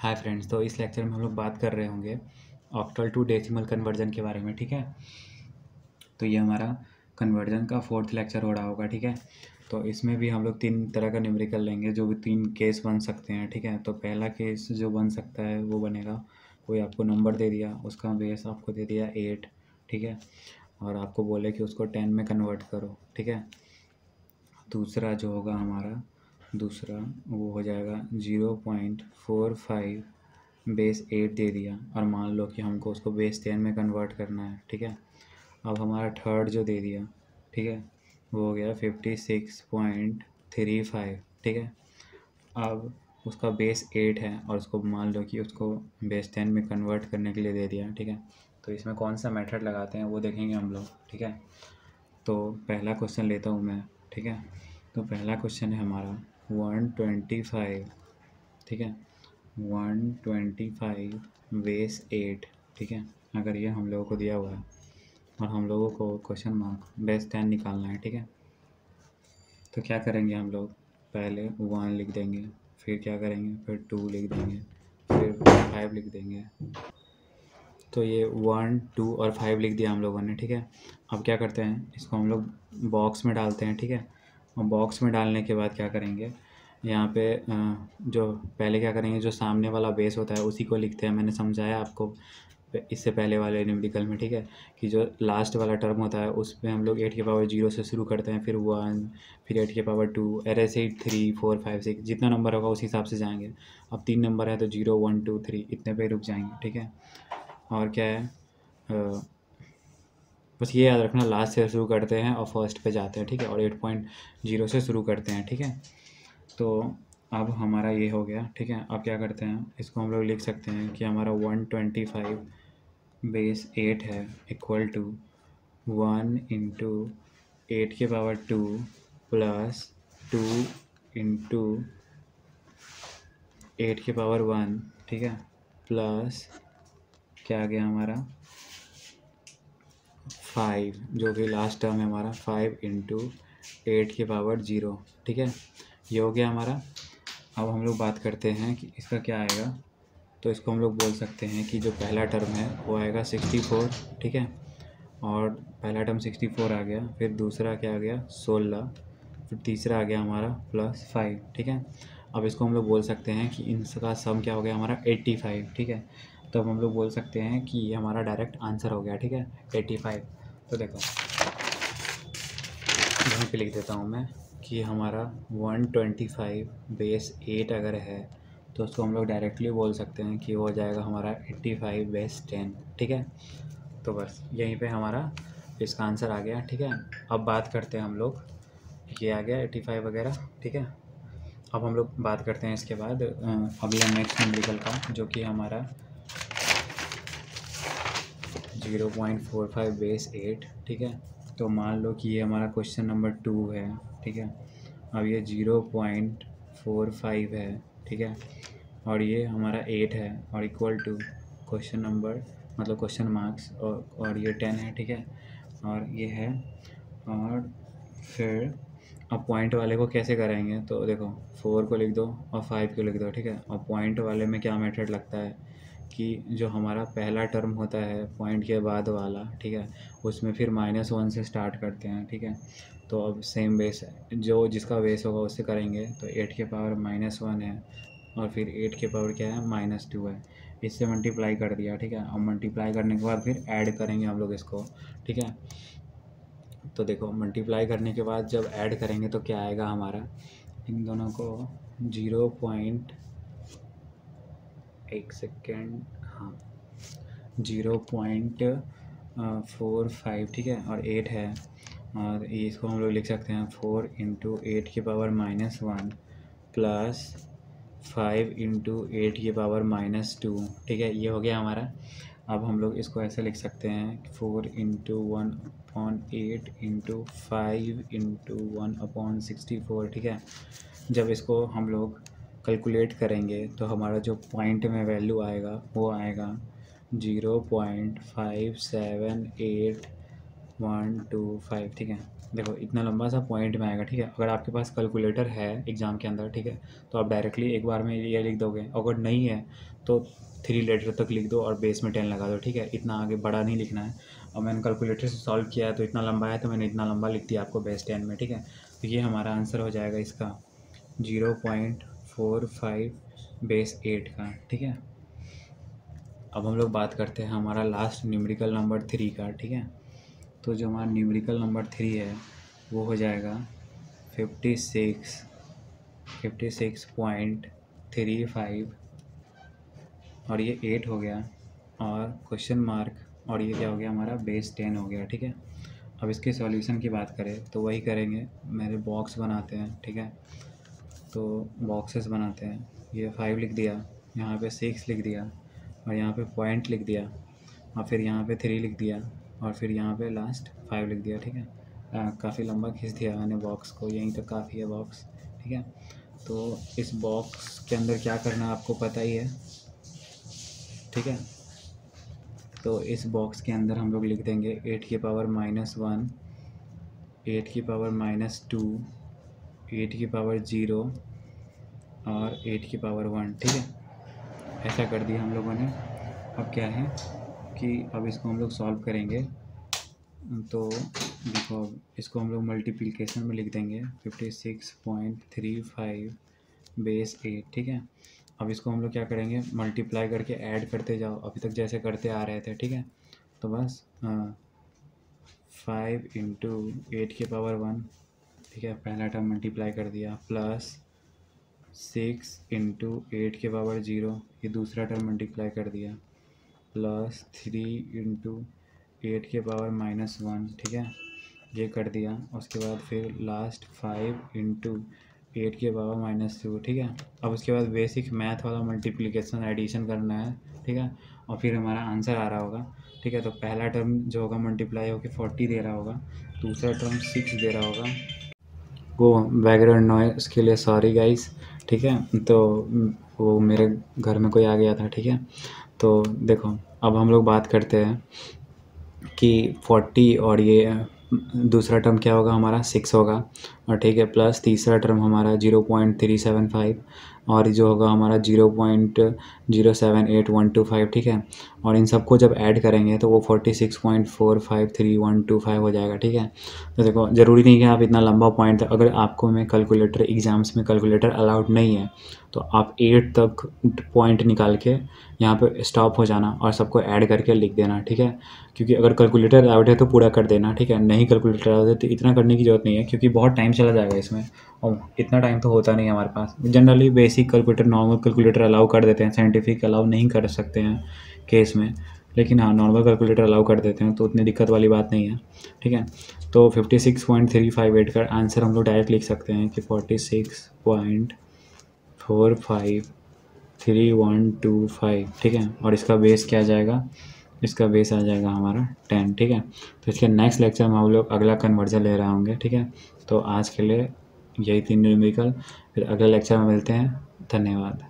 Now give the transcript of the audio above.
Hi friends, तो इस lecture में हम लोग बात कर रहे होंगे ऑक्टल टू डेसिमल कन्वर्जन के बारे में। ठीक है, तो ये हमारा कन्वर्जन का 4th लेक्चर हो रहा होगा। ठीक है, तो इसमें भी हम लोग 3 तरह का न्यूमेरिकल लेंगे, जो भी 3 केस बन सकते हैं। ठीक है, तो पहला केस जो बन सकता है वो बनेगा, कोई आपको नंबर दे दिया, उसका बेस आपको दे दिया 8। ठीक है, और आपको बोले कि उसको 10 में कन्वर्ट करो। ठीक है, दूसरा जो होगा हमारा दूसरा वो हो जाएगा 0.45 बेस 8 दे दिया, और मान लो कि हमको उसको बेस 10 में कन्वर्ट करना है। ठीक है, अब हमारा थर्ड जो दे दिया, ठीक है, वो हो गया 56.35। ठीक है, अब उसका बेस 8 है और उसको मान लो कि उसको बेस 10 में कन्वर्ट करने के लिए दे दिया। ठीक है, तो इसमें कौन सा मेथड लगाते हैं वो देखेंगे हम लोग। ठीक है, तो पहला क्वेश्चन लेता हूँ मैं। ठीक है, तो पहला क्वेश्चन है हमारा 125। ठीक है, 125 बेस 8। ठीक है, अगर ये हम लोगों को दिया हुआ है और हम लोगों को क्वेश्चन मार्क बेस 10 निकालना है। ठीक है, तो क्या करेंगे हम लोग, पहले 1 लिख देंगे, फिर क्या करेंगे, फिर 2 लिख देंगे, फिर 5 लिख देंगे। तो ये 1, 2 और 5 लिख दिया हम लोगों ने। ठीक है, अब क्या करते हैं, इसको हम लोग बॉक्स में डालते हैं। ठीक है, और बॉक्स में डालने के बाद क्या करेंगे, यहाँ पे जो पहले क्या करेंगे, जो सामने वाला बेस होता है उसी को लिखते हैं। मैंने समझाया आपको इससे पहले वाले न्यूमेरिकल में। ठीक है, कि जो लास्ट वाला टर्म होता है उसमें हम लोग 8 की पावर 0 से शुरू करते हैं, फिर 1, फिर 8 की पावर 2, ऐसे ही 3, 4, 5, 6 जितना नंबर होगा उस हिसाब से जाएंगे। अब 3 नंबर है तो 0, 1, 2, 3 इतने पे रुक जाएंगे। ठीक है, और क्या है, बस ये याद रखना, लास्ट से शुरू करते हैं और फर्स्ट पे जाते हैं। ठीक है, और 8.0 से शुरू करते हैं। ठीक है, तो अब हमारा ये हो गया। ठीक है, अब क्या करते हैं, इसको हम लोग लिख सकते हैं कि हमारा 125 बेस 8 है इक्वल टू 1 इंटू 8 के पावर 2 प्लस 2 इंटू 8 के पावर 1। ठीक है, प्लस क्या आ गया हमारा 5, जो कि लास्ट टर्म है हमारा 5 इंटू 8 के पावर 0। ठीक है, ये हो गया हमारा। अब हम लोग बात करते हैं कि इसका क्या आएगा, तो इसको हम लोग बोल सकते हैं कि जो पहला टर्म है वो आएगा 64। ठीक है, और पहला टर्म 64 आ गया, फिर दूसरा क्या आ गया 16, फिर तीसरा आ गया हमारा प्लस 5। ठीक है, अब इसको हम लोग बोल सकते हैं कि इनका सम क्या हो गया हमारा 85। ठीक है, तो अब हम लोग बोल सकते हैं कि ये हमारा डायरेक्ट आंसर हो गया। ठीक है, 85। तो देखो यहीं पे लिख देता हूँ मैं कि हमारा 125 बेस 8 अगर है तो उसको हम लोग डायरेक्टली बोल सकते हैं कि वो हो जाएगा हमारा 85 बेस 10। ठीक है, तो बस यहीं पे हमारा इसका आंसर आ गया। ठीक है, अब बात करते हैं हम लोग, ये आ गया 85 वगैरह। ठीक है, अब हम लोग बात करते हैं इसके बाद अगला नेक्स्ट न्यूमेरिकल का, जो कि हमारा 0.45 बेस 8। ठीक है, तो मान लो कि ये हमारा क्वेश्चन नंबर 2 है। ठीक है, अब ये 0.45 है। ठीक है, और ये हमारा 8 है और इक्वल टू क्वेश्चन नंबर मतलब क्वेश्चन मार्क्स, और ये 10 है। ठीक है, और ये है, और फिर अब पॉइंट वाले को कैसे करेंगे, तो देखो 4 को लिख दो और 5 को लिख दो। ठीक है, और पॉइंट वाले में क्या मेथड लगता है कि जो हमारा पहला टर्म होता है पॉइंट के बाद वाला, ठीक है, उसमें फिर -1 से स्टार्ट करते हैं। ठीक है, तो अब सेम बेस जो जिसका बेस होगा उससे करेंगे, तो 8 के पावर -1 है और फिर 8 के पावर क्या है -2 है, इससे मल्टीप्लाई कर दिया। ठीक है, अब मल्टीप्लाई करने के बाद फिर ऐड करेंगे हम लोग इसको। ठीक है, तो देखो मल्टीप्लाई करने के बाद जब ऐड करेंगे तो क्या आएगा हमारा, इन दोनों को 0.45। ठीक है, और 8 है, और इसको हम लोग लिख सकते हैं 4 इंटू 8 की पावर -1 प्लस 5 इंटू 8 की पावर -2। ठीक है, ये हो गया हमारा। अब हम लोग इसको ऐसे लिख सकते हैं 4 इंटू 1/8 इंटू 5 इंटू 1/64। ठीक है, जब इसको हम लोग कैलकुलेट करेंगे तो हमारा जो पॉइंट में वैल्यू आएगा वो आएगा 0.578 1 2 5, ठीक है। देखो इतना लंबा सा पॉइंट में आएगा, ठीक है। अगर आपके पास कैलकुलेटर है एग्ज़ाम के अंदर, ठीक है, तो आप डायरेक्टली एक बार में ये लिख दोगे। अगर नहीं है तो 3 लेटर तक लिख दो और बेस में 10 लगा दो, ठीक है। इतना आगे बड़ा नहीं लिखना है। और मैंने कैलकुलेटर से सॉल्व किया है तो इतना लंबा है, तो मैंने इतना लंबा लिख दिया आपको बेस 10 में, ठीक है। तो ये हमारा आंसर हो जाएगा इसका 0.45 बेस 8 का, ठीक है। अब हम लोग बात करते हैं हमारा लास्ट न्यूमेरिकल नंबर 3 का, ठीक है। तो जो हमारा न्यूमेरिकल नंबर 3 है वो हो जाएगा 56.35 और ये 8 हो गया और क्वेश्चन मार्क, और ये क्या हो गया हमारा बेस 10 हो गया, ठीक है। अब इसके सॉल्यूशन की बात करें तो वही करेंगे, मेरे बॉक्स बनाते हैं, ठीक है। तो बॉक्सेस बनाते हैं, ये 5 लिख दिया, यहाँ पे 6 लिख दिया और यहाँ पे पॉइंट लिख दिया और फिर यहाँ पे 3 लिख दिया और फिर यहाँ पे लास्ट 5 लिख दिया, ठीक है। काफ़ी लंबा खींच दिया मैंने बॉक्स को, यहीं तक काफ़ी है बॉक्स, ठीक है। तो इस बॉक्स के अंदर क्या करना है आपको पता ही है, ठीक है। तो इस बॉक्स के अंदर हम लोग लिख देंगे 8 की पावर -1, 8 की पावर -2, 8 की पावर 0 और 8 की पावर 1, ठीक है। ऐसा कर दिया हम लोगों ने। अब क्या है कि अब इसको हम लोग सॉल्व करेंगे, तो देखो इसको हम लोग मल्टीप्लिकेशन में लिख देंगे 56.35 बेस 8, ठीक है। अब इसको हम लोग क्या करेंगे, मल्टीप्लाई करके ऐड करते जाओ, अभी तक जैसे करते आ रहे थे, ठीक है। तो बस 5 इंटू 8 की पावर 1, ठीक है, पहला टर्म मल्टीप्लाई कर दिया, प्लस 6 इंटू 8 के पावर 0, ये दूसरा टर्म मल्टीप्लाई कर दिया, प्लस 3 इंटू 8 के पावर -1, ठीक है, ये कर दिया। उसके बाद फिर लास्ट 5 इंटू 8 के पावर -2, ठीक है। अब उसके बाद बेसिक मैथ वाला मल्टीप्लिकेशन एडिशन करना है, ठीक है, और फिर हमारा आंसर आ रहा होगा, ठीक है। तो पहला टर्म जो होगा मल्टीप्लाई होकर 40 दे रहा होगा, दूसरा टर्म 6 दे रहा होगा। वो बैकग्राउंड नॉइस के लिए सॉरी गाइस, ठीक है। तो वो मेरे घर में कोई आ गया था, ठीक है। तो देखो अब हम लोग बात करते हैं कि 40 और ये दूसरा टर्म क्या होगा हमारा 6 होगा, और ठीक है, प्लस तीसरा टर्म हमारा 0.375 और जो होगा हमारा 0.078125, ठीक है। और इन सबको जब ऐड करेंगे तो वो 46.453125 हो जाएगा, ठीक है। तो देखो ज़रूरी नहीं है आप इतना लंबा पॉइंट, अगर आपको में कैलकुलेटर एग्ज़ाम्स में कैलकुलेटर अलाउड नहीं है तो आप 8 तक पॉइंट निकाल के यहाँ पे स्टॉप हो जाना और सबको ऐड करके लिख देना, ठीक है। क्योंकि अगर कैलकुलेटर अलाउड है तो पूरा कर देना, ठीक है। नहीं कैलकुलेटर अलाउड है तो इतना करने की ज़रूरत नहीं है, क्योंकि बहुत टाइम चला जाएगा इसमें और इतना टाइम तो होता नहीं है हमारे पास। Generally basic calculator, normal calculator allow कर देते हैं, साइंटिफिक अलाउ नहीं कर सकते हैं केस में, लेकिन हाँ नॉर्मल कैलकुलेटर अलाउ कर देते हैं, तो उतनी दिक्कत वाली बात नहीं है, ठीक है। तो 56.358 का आंसर हम लोग डायरेक्ट लिख सकते हैं कि 46.453125, ठीक है। और इसका बेस क्या आ जाएगा, इसका बेस आ जाएगा हमारा 10, ठीक है। तो इसके नेक्स्ट लेक्चर में हम लोग अगला कन्वर्जन ले रहे होंगे, ठीक है। तो आज के लिए यही 3 न्यूमेरिकल, फिर अगले लेक्चर में मिलते हैं। धन्यवाद।